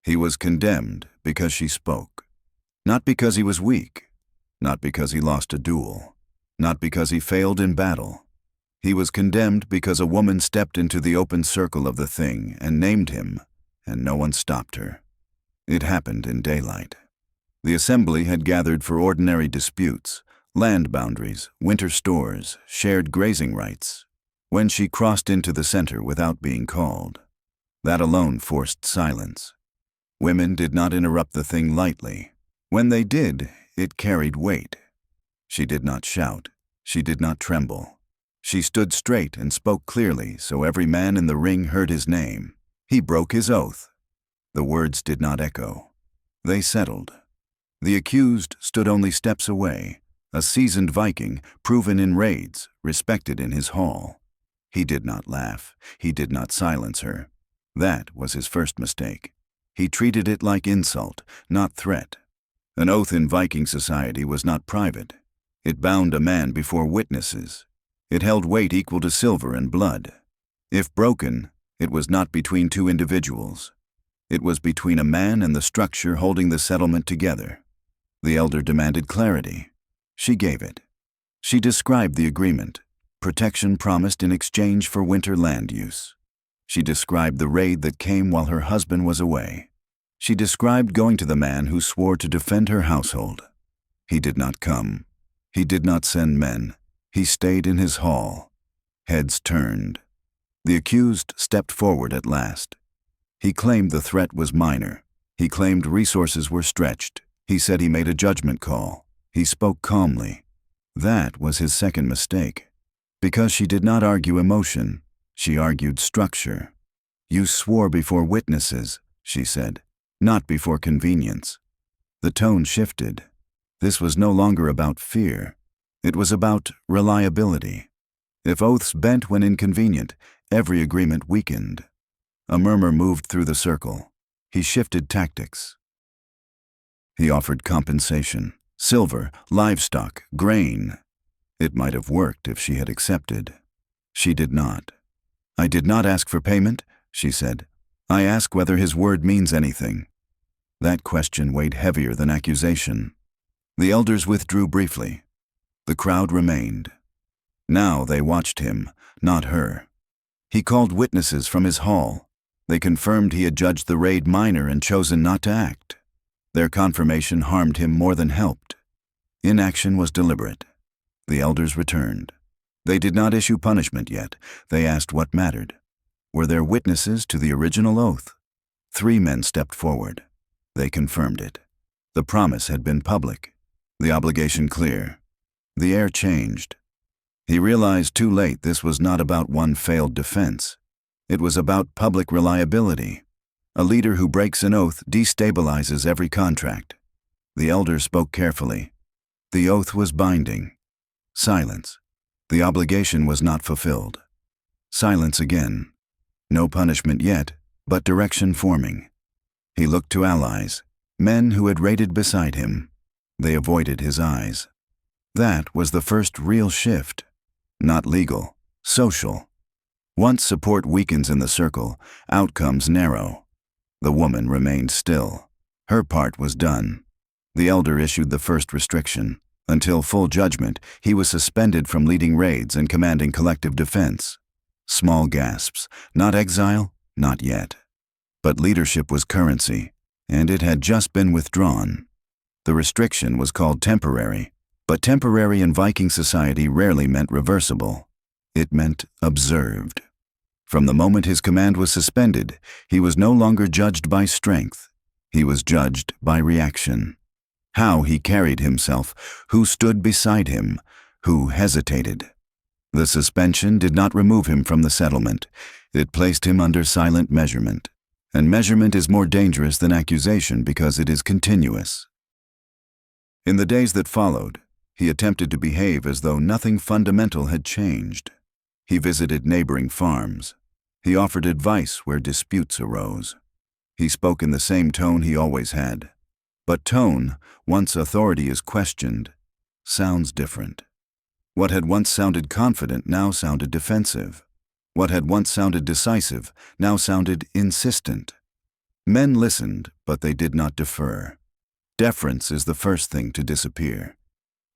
He was condemned because she spoke. Not because he was weak, not because he lost a duel, not because he failed in battle. He was condemned because a woman stepped into the open circle of the thing and named him, and no one stopped her. It happened in daylight. The assembly had gathered for ordinary disputes, land boundaries, winter stores, shared grazing rights, when she crossed into the center without being called. That alone forced silence. Women did not interrupt the thing lightly. When they did, it carried weight. She did not shout. She did not tremble. She stood straight and spoke clearly so every man in the ring heard his name. He broke his oath. The words did not echo. They settled. The accused stood only steps away, a seasoned Viking, proven in raids, respected in his hall. He did not laugh. He did not silence her. That was his first mistake. He treated it like insult, not threat. An oath in Viking society was not private. It bound a man before witnesses. It held weight equal to silver and blood. If broken, it was not between two individuals. It was between a man and the structure holding the settlement together. The elder demanded clarity. She gave it. She described the agreement, protection promised in exchange for winter land use. She described the raid that came while her husband was away. She described going to the man who swore to defend her household. He did not come. He did not send men. He stayed in his hall. Heads turned. The accused stepped forward at last. He claimed the threat was minor. He claimed resources were stretched. He said he made a judgment call. He spoke calmly. That was his second mistake. Because she did not argue emotion, she argued structure. You swore before witnesses, she said, not before convenience. The tone shifted. This was no longer about fear. It was about reliability. If oaths bent when inconvenient, every agreement weakened. A murmur moved through the circle. He shifted tactics. He offered compensation, silver, livestock, grain. It might have worked if she had accepted. She did not. I did not ask for payment, she said. I ask whether his word means anything. That question weighed heavier than accusation. The elders withdrew briefly. The crowd remained. Now they watched him, not her. He called witnesses from his hall. They confirmed he had judged the raid minor and chosen not to act. Their confirmation harmed him more than helped. Inaction was deliberate. The elders returned. They did not issue punishment yet. They asked what mattered. Were there witnesses to the original oath? 3 men stepped forward. They confirmed it. The promise had been public. The obligation clear. The air changed. He realized too late this was not about one failed defense. It was about public reliability. A leader who breaks an oath destabilizes every contract. The elder spoke carefully. The oath was binding. Silence. The obligation was not fulfilled. Silence again. No punishment yet, but direction forming. He looked to allies, men who had raided beside him. They avoided his eyes. That was the first real shift. Not legal, social. Once support weakens in the circle, outcomes narrow. The woman remained still. Her part was done. The elder issued the first restriction. Until full judgment, he was suspended from leading raids and commanding collective defense. Small gasps. Not exile, not yet. But leadership was currency, and it had just been withdrawn. The restriction was called temporary, but temporary in Viking society rarely meant reversible. It meant observed. From the moment his command was suspended, he was no longer judged by strength. He was judged by reaction. How he carried himself, who stood beside him, who hesitated. The suspension did not remove him from the settlement. It placed him under silent measurement. And measurement is more dangerous than accusation because it is continuous. In the days that followed, he attempted to behave as though nothing fundamental had changed. He visited neighboring farms. He offered advice where disputes arose. He spoke in the same tone he always had. But tone, once authority is questioned, sounds different. What had once sounded confident now sounded defensive. What had once sounded decisive now sounded insistent. Men listened, but they did not defer. Deference is the first thing to disappear.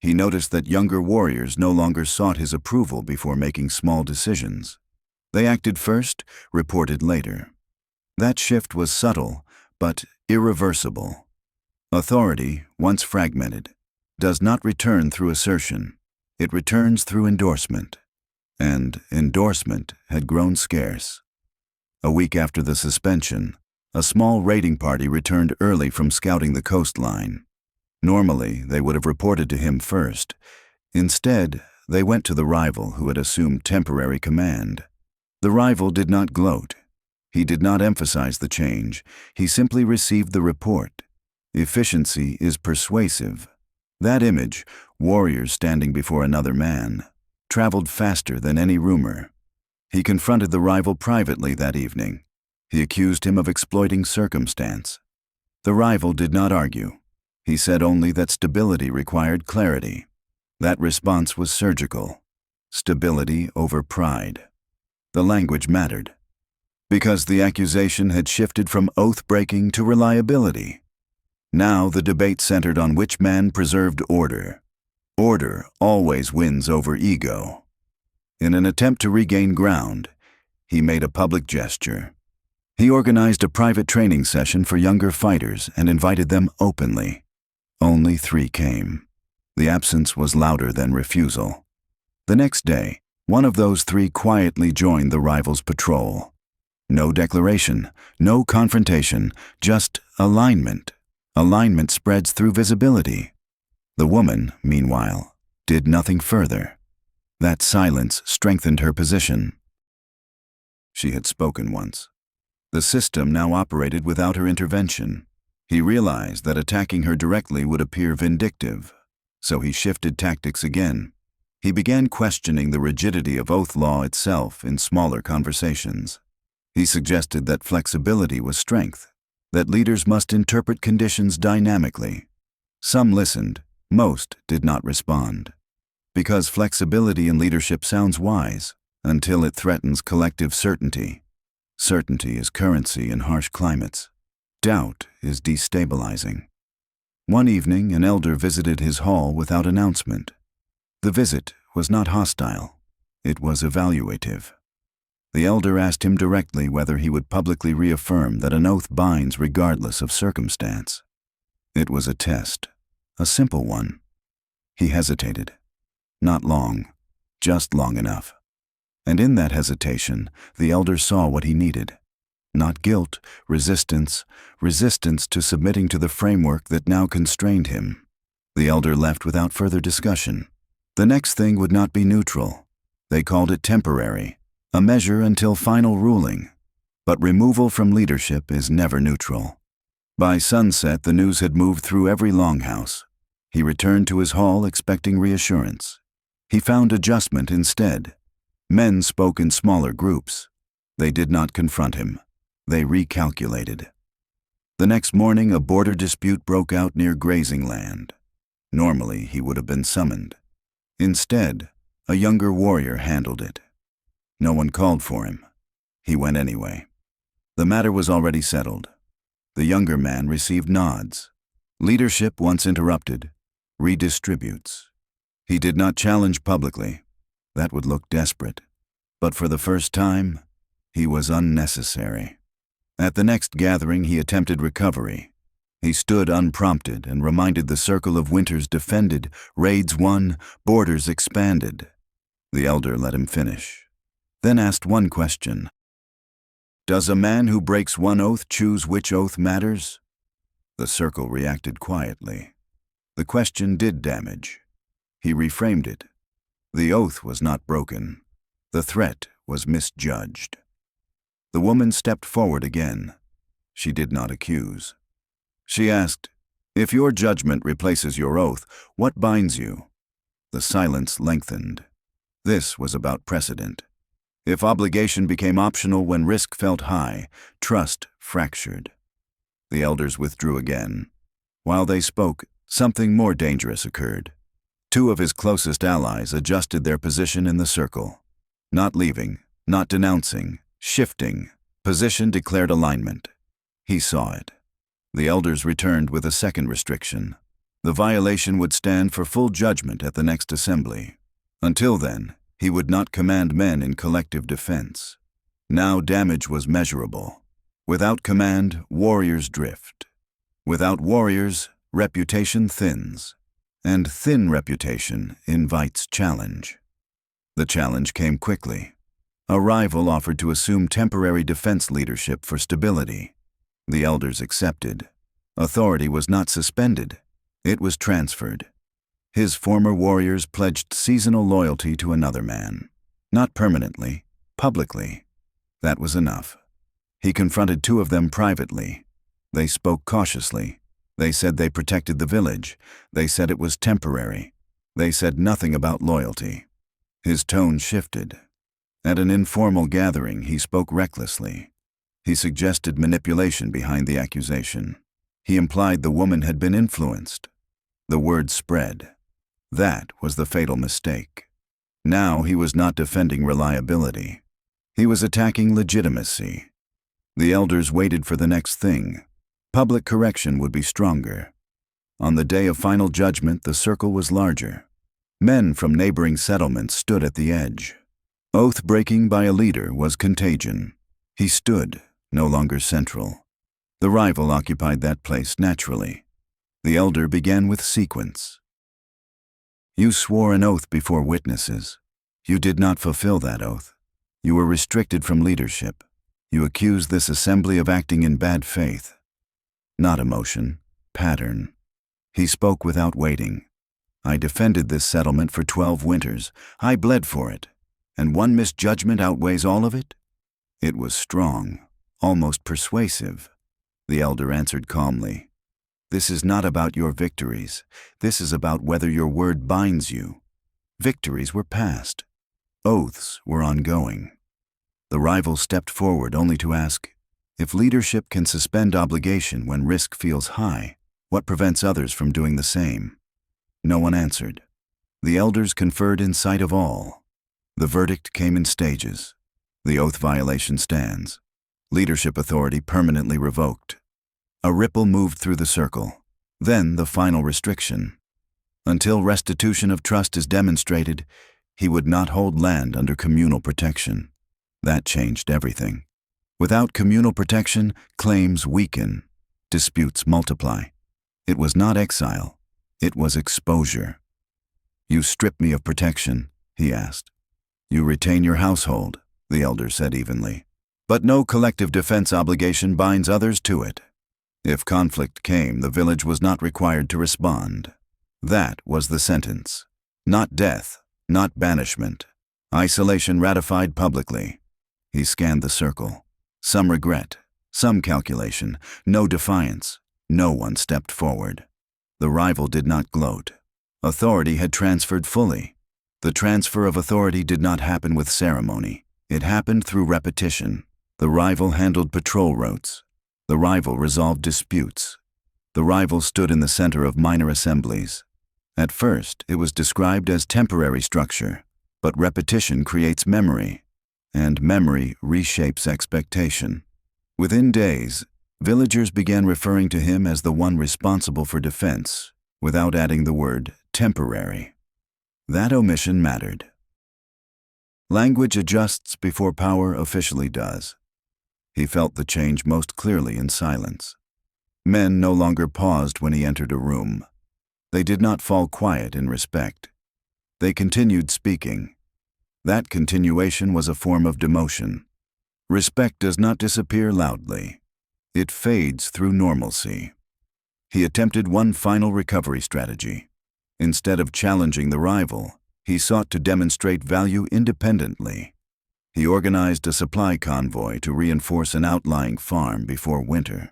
He noticed that younger warriors no longer sought his approval before making small decisions. They acted first, reported later. That shift was subtle, but irreversible. Authority, once fragmented, does not return through assertion. It returns through endorsement. And endorsement had grown scarce. A week after the suspension, a small raiding party returned early from scouting the coastline. Normally, they would have reported to him first. Instead, they went to the rival who had assumed temporary command. The rival did not gloat. He did not emphasize the change. He simply received the report. Efficiency is persuasive. That image, warriors standing before another man, traveled faster than any rumor. He confronted the rival privately that evening. He accused him of exploiting circumstance. The rival did not argue. He said only that stability required clarity. That response was surgical. Stability over pride. The language mattered. Because the accusation had shifted from oath-breaking to reliability. Now the debate centered on which man preserved order. Order always wins over ego. In an attempt to regain ground, he made a public gesture. He organized a private training session for younger fighters and invited them openly. Only 3 came. The absence was louder than refusal. The next day, one of those 3 quietly joined the rival's patrol. No declaration, no confrontation, just alignment. Alignment spreads through visibility. The woman, meanwhile, did nothing further. That silence strengthened her position. She had spoken once. The system now operated without her intervention. He realized that attacking her directly would appear vindictive, so he shifted tactics again. He began questioning the rigidity of oath law itself in smaller conversations. He suggested that flexibility was strength, that leaders must interpret conditions dynamically. Some listened, most did not respond. Because flexibility in leadership sounds wise, until it threatens collective certainty. Certainty is currency in harsh climates. Doubt is destabilizing. One evening, an elder visited his hall without announcement. The visit was not hostile. It was evaluative. The elder asked him directly whether he would publicly reaffirm that an oath binds regardless of circumstance. It was a test, a simple one. He hesitated. Not long, just long enough. And in that hesitation, the elder saw what he needed. Not guilt, resistance to submitting to the framework that now constrained him. The elder left without further discussion. The next thing would not be neutral. They called it temporary, a measure until final ruling. But removal from leadership is never neutral. By sunset, the news had moved through every longhouse. He returned to his hall expecting reassurance. He found adjustment instead. Men spoke in smaller groups. They did not confront him. They recalculated. The next morning, a border dispute broke out near grazing land. Normally, he would have been summoned. Instead, a younger warrior handled it. No one called for him. He went anyway. The matter was already settled. The younger man received nods. Leadership, once interrupted, redistributes. He did not challenge publicly. That would look desperate. But for the first time, he was unnecessary. At the next gathering, he attempted recovery. He stood unprompted and reminded the circle of winters defended, raids won, borders expanded. The elder let him finish, then asked one question. Does a man who breaks one oath choose which oath matters? The circle reacted quietly. The question did damage. He reframed it. The oath was not broken. The threat was misjudged. The woman stepped forward again. She did not accuse. She asked, "If your judgment replaces your oath, what binds you?" The silence lengthened. This was about precedent. If obligation became optional when risk felt high, trust fractured. The elders withdrew again. While they spoke, something more dangerous occurred. 2 of his closest allies adjusted their position in the circle. Not leaving, not denouncing, shifting. Position declared alignment. He saw it. The elders returned with a second restriction. The violation would stand for full judgment at the next assembly. Until then, he would not command men in collective defense. Now damage was measurable. Without command, warriors drift. Without warriors, reputation thins. And thin reputation invites challenge. The challenge came quickly. A rival offered to assume temporary defense leadership for stability. The elders accepted. Authority was not suspended. It was transferred. His former warriors pledged seasonal loyalty to another man. Not permanently, publicly. That was enough. He confronted two of them privately. They spoke cautiously. They said they protected the village. They said it was temporary. They said nothing about loyalty. His tone shifted. At an informal gathering, he spoke recklessly. He suggested manipulation behind the accusation. He implied the woman had been influenced. The word spread. That was the fatal mistake. Now he was not defending reliability. He was attacking legitimacy. The elders waited for the next thing. Public correction would be stronger. On the day of final judgment, the circle was larger. Men from neighboring settlements stood at the edge. Oath-breaking by a leader was contagion. He stood, no longer central. The rival occupied that place naturally. The elder began with sequence. You swore an oath before witnesses. You did not fulfill that oath. You were restricted from leadership. You accused this assembly of acting in bad faith. Not emotion, pattern. He spoke without waiting. I defended this settlement for 12 winters. I bled for it. And one misjudgment outweighs all of it? It was strong, almost persuasive. The elder answered calmly. This is not about your victories. This is about whether your word binds you. Victories were past. Oaths were ongoing. The rival stepped forward only to ask, if leadership can suspend obligation when risk feels high, what prevents others from doing the same? No one answered. The elders conferred in sight of all. The verdict came in stages. The oath violation stands. Leadership authority permanently revoked. A ripple moved through the circle. Then the final restriction. Until restitution of trust is demonstrated, he would not hold land under communal protection. That changed everything. Without communal protection, claims weaken, disputes multiply. It was not exile, it was exposure. You strip me of protection, he asked. You retain your household, the elder said evenly. But no collective defense obligation binds others to it. If conflict came, the village was not required to respond. That was the sentence. Not death, not banishment. Isolation ratified publicly. He scanned the circle. Some regret, some calculation, no defiance. No one stepped forward. The rival did not gloat. Authority had transferred fully. The transfer of authority did not happen with ceremony. It happened through repetition. The rival handled patrol routes. The rival resolved disputes. The rival stood in the center of minor assemblies. At first, it was described as temporary structure, but repetition creates memory, and memory reshapes expectation. Within days, villagers began referring to him as the one responsible for defense, without adding the word temporary. That omission mattered. Language adjusts before power officially does. He felt the change most clearly in silence. Men no longer paused when he entered a room. They did not fall quiet in respect. They continued speaking. That continuation was a form of demotion. Respect does not disappear loudly. It fades through normalcy. He attempted one final recovery strategy. Instead of challenging the rival, he sought to demonstrate value independently. He organized a supply convoy to reinforce an outlying farm before winter.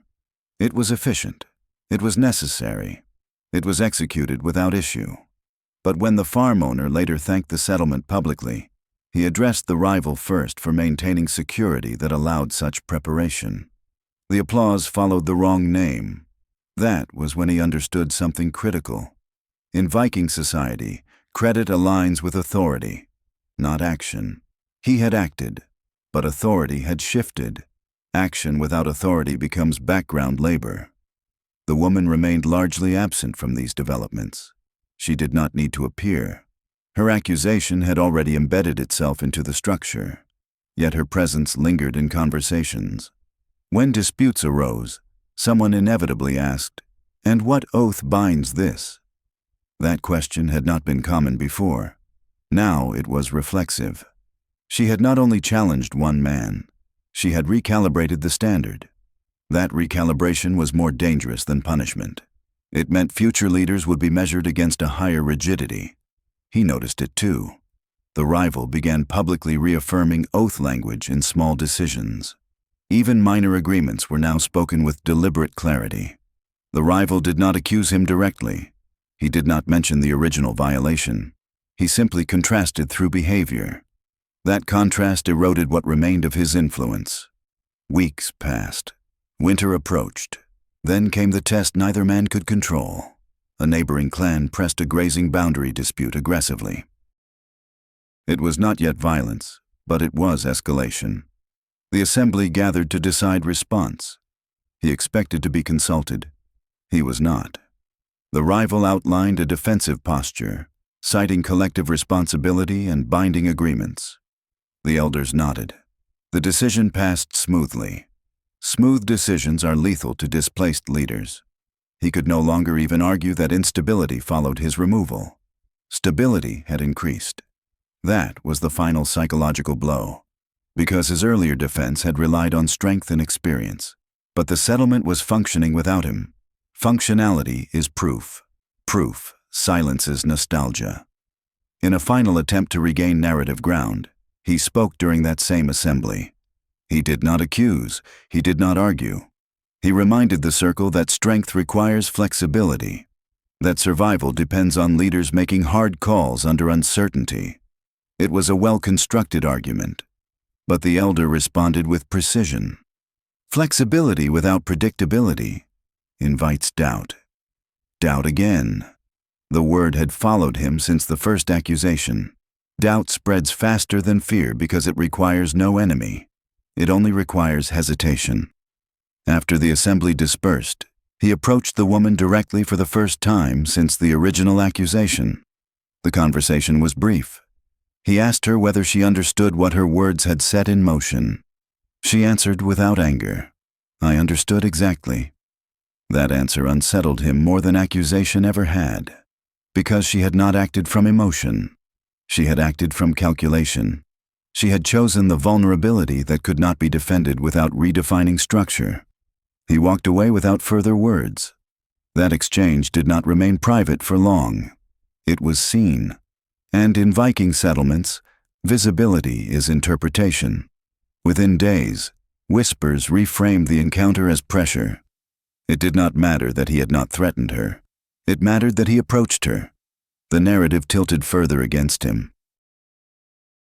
It was efficient. It was necessary. It was executed without issue. But when the farm owner later thanked the settlement publicly, he addressed the rival first for maintaining security that allowed such preparation. The applause followed the wrong name. That was when he understood something critical. In Viking society, credit aligns with authority, not action. He had acted, but authority had shifted. Action without authority becomes background labor. The woman remained largely absent from these developments. She did not need to appear. Her accusation had already embedded itself into the structure, yet her presence lingered in conversations. When disputes arose, someone inevitably asked, "And what oath binds this?" That question had not been common before. Now it was reflexive. She had not only challenged one man, she had recalibrated the standard. That recalibration was more dangerous than punishment. It meant future leaders would be measured against a higher rigidity. He noticed it too. The rival began publicly reaffirming oath language in small decisions. Even minor agreements were now spoken with deliberate clarity. The rival did not accuse him directly. He did not mention the original violation. He simply contrasted through behavior. That contrast eroded what remained of his influence. Weeks passed. Winter approached. Then came the test neither man could control. A neighboring clan pressed a grazing boundary dispute aggressively. It was not yet violence, but it was escalation. The assembly gathered to decide response. He expected to be consulted. He was not. The rival outlined a defensive posture, citing collective responsibility and binding agreements. The elders nodded. The decision passed smoothly. Smooth decisions are lethal to displaced leaders. He could no longer even argue that instability followed his removal. Stability had increased. That was the final psychological blow, because his earlier defense had relied on strength and experience. But the settlement was functioning without him. Functionality is proof. Proof silences nostalgia. In a final attempt to regain narrative ground, he spoke during that same assembly. He did not accuse, he did not argue. He reminded the circle that strength requires flexibility, that survival depends on leaders making hard calls under uncertainty. It was a well-constructed argument, but the elder responded with precision. Flexibility without predictability invites doubt. Doubt again. The word had followed him since the first accusation. Doubt spreads faster than fear because it requires no enemy. It only requires hesitation. After the assembly dispersed, he approached the woman directly for the first time since the original accusation. The conversation was brief. He asked her whether she understood what her words had set in motion. She answered without anger, "I understood exactly." That answer unsettled him more than accusation ever had, because she had not acted from emotion. She had acted from calculation. She had chosen the vulnerability that could not be defended without redefining structure. He walked away without further words. That exchange did not remain private for long. It was seen. And in Viking settlements, visibility is interpretation. Within days, whispers reframed the encounter as pressure. It did not matter that he had not threatened her. It mattered that he approached her. The narrative tilted further against him.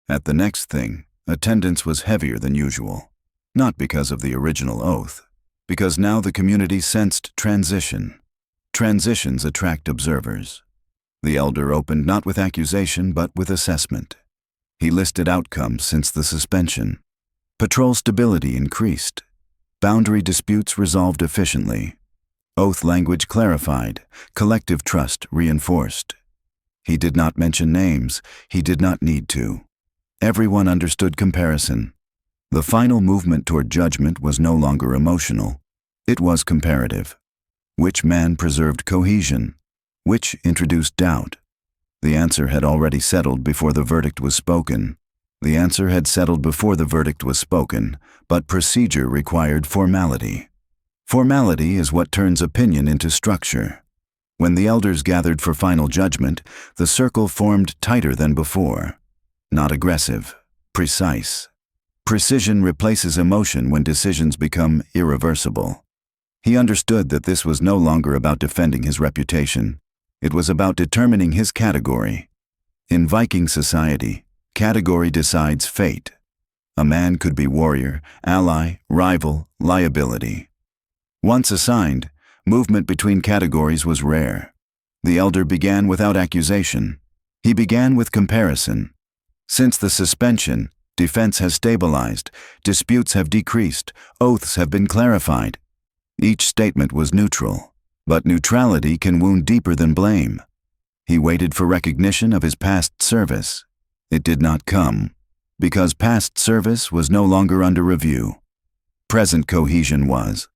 At the next thing, attendance was heavier than usual. Not because of the original oath, because now the community sensed transition. Transitions attract observers. The elder opened not with accusation but with assessment. He listed outcomes since the suspension. Patrol stability increased. Boundary disputes resolved efficiently. Oath language clarified. Collective trust reinforced. He did not mention names. He did not need to. Everyone understood comparison. The final movement toward judgment was no longer emotional. It was comparative. Which man preserved cohesion? Which introduced doubt? The answer had already settled before the verdict was spoken. The answer had settled before the verdict was spoken, but procedure required formality. Formality is what turns opinion into structure. When the elders gathered for final judgment, the circle formed tighter than before. Not aggressive, precise. Precision replaces emotion when decisions become irreversible. He understood that this was no longer about defending his reputation. It was about determining his category. In Viking society, category decides fate. A man could be warrior, ally, rival, liability. Once assigned, movement between categories was rare. The elder began without accusation. He began with comparison. Since the suspension, Defense has stabilized, disputes have decreased, oaths have been clarified. Each statement was neutral, but neutrality can wound deeper than blame. He waited for recognition of his past service. It did not come, because past service was no longer under review. Present cohesion was.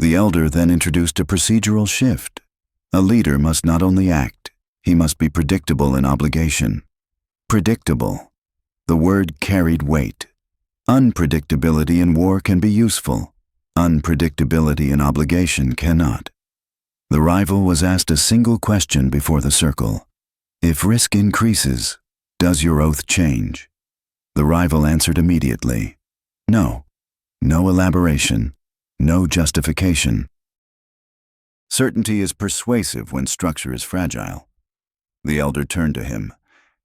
The elder then introduced a procedural shift. A leader must not only act, he must be predictable in obligation. Predictable. The word carried weight. Unpredictability in war can be useful. Unpredictability in obligation cannot. The rival was asked a single question before the circle. If risk increases, does your oath change? The rival answered immediately. No. No elaboration. No justification. Certainty is persuasive when structure is fragile. The elder turned to him.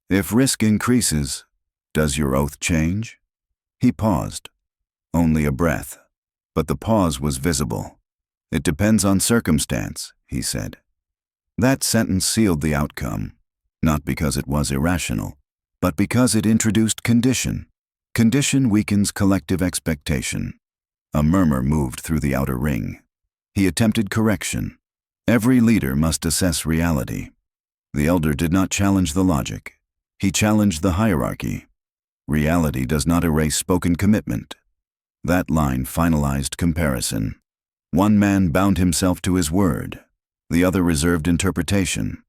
If risk increases, does your oath change? He paused. Only a breath. But the pause was visible. It depends on circumstance, he said. That sentence sealed the outcome, not because it was irrational, but because it introduced condition. Condition weakens collective expectation. A murmur moved through the outer ring. He attempted correction. Every leader must assess reality. The elder did not challenge the logic. He challenged the hierarchy. Reality does not erase spoken commitment. That line finalized comparison. One man bound himself to his word. The other reserved interpretation.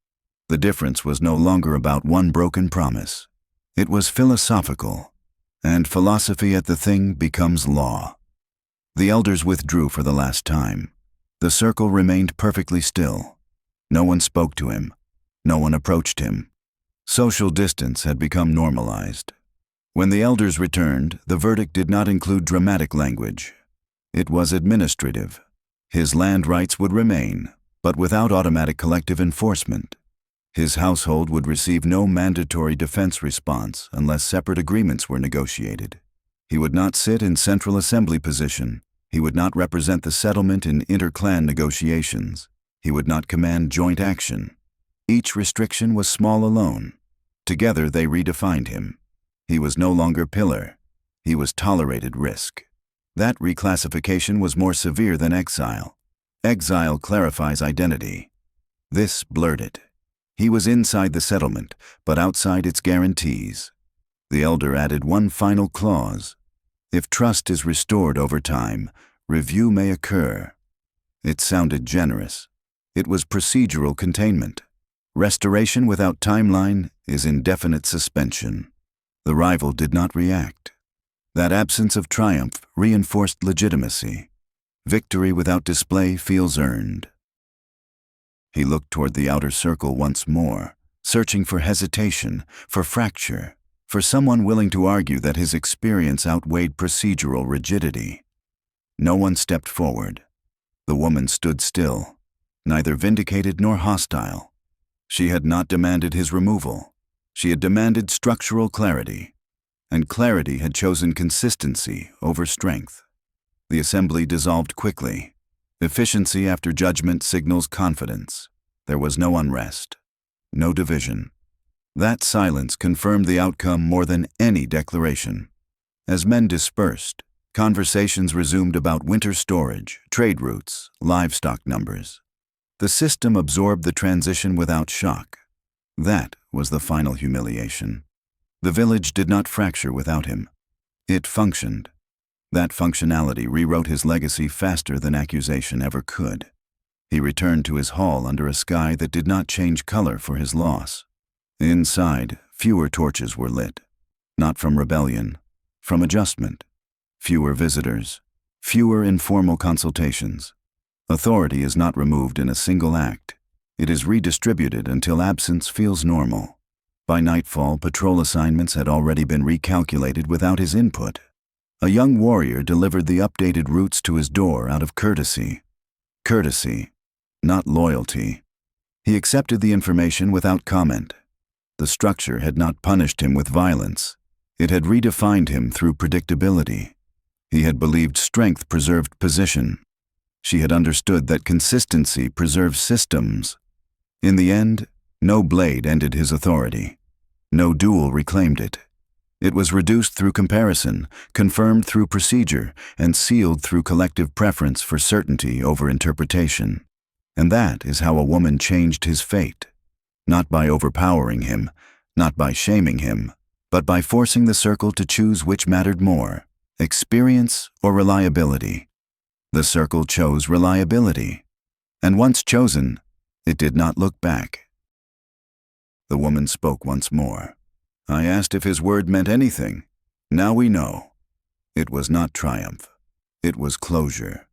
The difference was no longer about one broken promise. It was philosophical, and philosophy at the thing becomes law. The elders withdrew for the last time. The circle remained perfectly still. No one spoke to him. No one approached him. Social distance had become normalized. When the elders returned, the verdict did not include dramatic language. It was administrative. His land rights would remain, but without automatic collective enforcement. His household would receive no mandatory defense response unless separate agreements were negotiated. He would not sit in central assembly position. He would not represent the settlement in inter-clan negotiations. He would not command joint action. Each restriction was small alone. Together they redefined him. He was no longer pillar. He was tolerated risk. That reclassification was more severe than exile. Exile clarifies identity. This blurred it. He was inside the settlement, but outside its guarantees. The elder added one final clause. If trust is restored over time, review may occur. It sounded generous. It was procedural containment. Restoration without timeline is indefinite suspension. The rival did not react. That absence of triumph reinforced legitimacy. Victory without display feels earned. He looked toward the outer circle once more, searching for hesitation, for fracture, for someone willing to argue that his experience outweighed procedural rigidity. No one stepped forward. The woman stood still, neither vindicated nor hostile. She had not demanded his removal. She had demanded structural clarity, and clarity had chosen consistency over strength. The assembly dissolved quickly. Efficiency after judgment signals confidence. There was no unrest, no division. That silence confirmed the outcome more than any declaration. As men dispersed, conversations resumed about winter storage, trade routes, livestock numbers. The system absorbed the transition without shock. That was the final humiliation. The village did not fracture without him. It functioned. That functionality rewrote his legacy faster than accusation ever could. He returned to his hall under a sky that did not change color for his loss. Inside, fewer torches were lit. Not from rebellion, from adjustment. Fewer visitors, fewer informal consultations. Authority is not removed in a single act. It is redistributed until absence feels normal. By nightfall, patrol assignments had already been recalculated without his input. A young warrior delivered the updated routes to his door out of courtesy. Courtesy, not loyalty. He accepted the information without comment. The structure had not punished him with violence. It had redefined him through predictability. He had believed strength preserved position. She had understood that consistency preserves systems. In the end, no blade ended his authority. No duel reclaimed it. It was reduced through comparison, confirmed through procedure, and sealed through collective preference for certainty over interpretation. And that is how a woman changed his fate. Not by overpowering him, not by shaming him, but by forcing the circle to choose which mattered more, experience or reliability. The circle chose reliability. And once chosen, it did not look back. The woman spoke once more. I asked if his word meant anything. Now we know. It was not triumph. It was closure.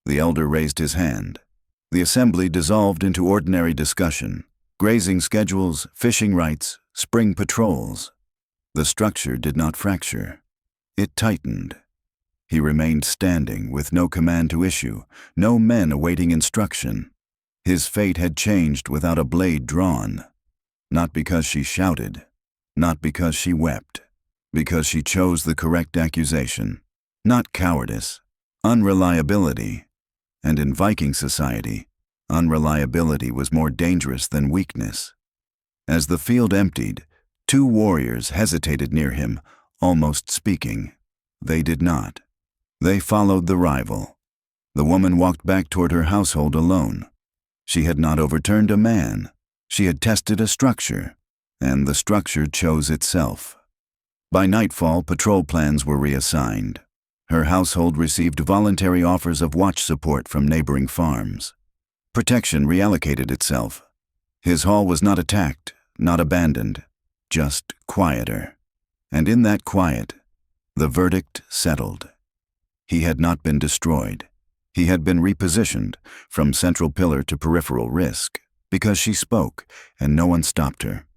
The elder raised his hand. The assembly dissolved into ordinary discussion. Grazing schedules, fishing rights, spring patrols. The structure did not fracture. It tightened. He remained standing with no command to issue, no men awaiting instruction. His fate had changed without a blade drawn. Not because she shouted, not because she wept, because she chose the correct accusation. Not cowardice, unreliability. And in Viking society, unreliability was more dangerous than weakness. As the field emptied, two warriors hesitated near him, almost speaking. They did not. They followed the rival. The woman walked back toward her household alone. She had not overturned a man. She had tested a structure, and the structure chose itself. By nightfall, patrol plans were reassigned. Her household received voluntary offers of watch support from neighboring farms. Protection reallocated itself. His hall was not attacked, not abandoned, just quieter. And in that quiet, the verdict settled. He had not been destroyed. He had been repositioned from central pillar to peripheral risk, because she spoke and no one stopped her.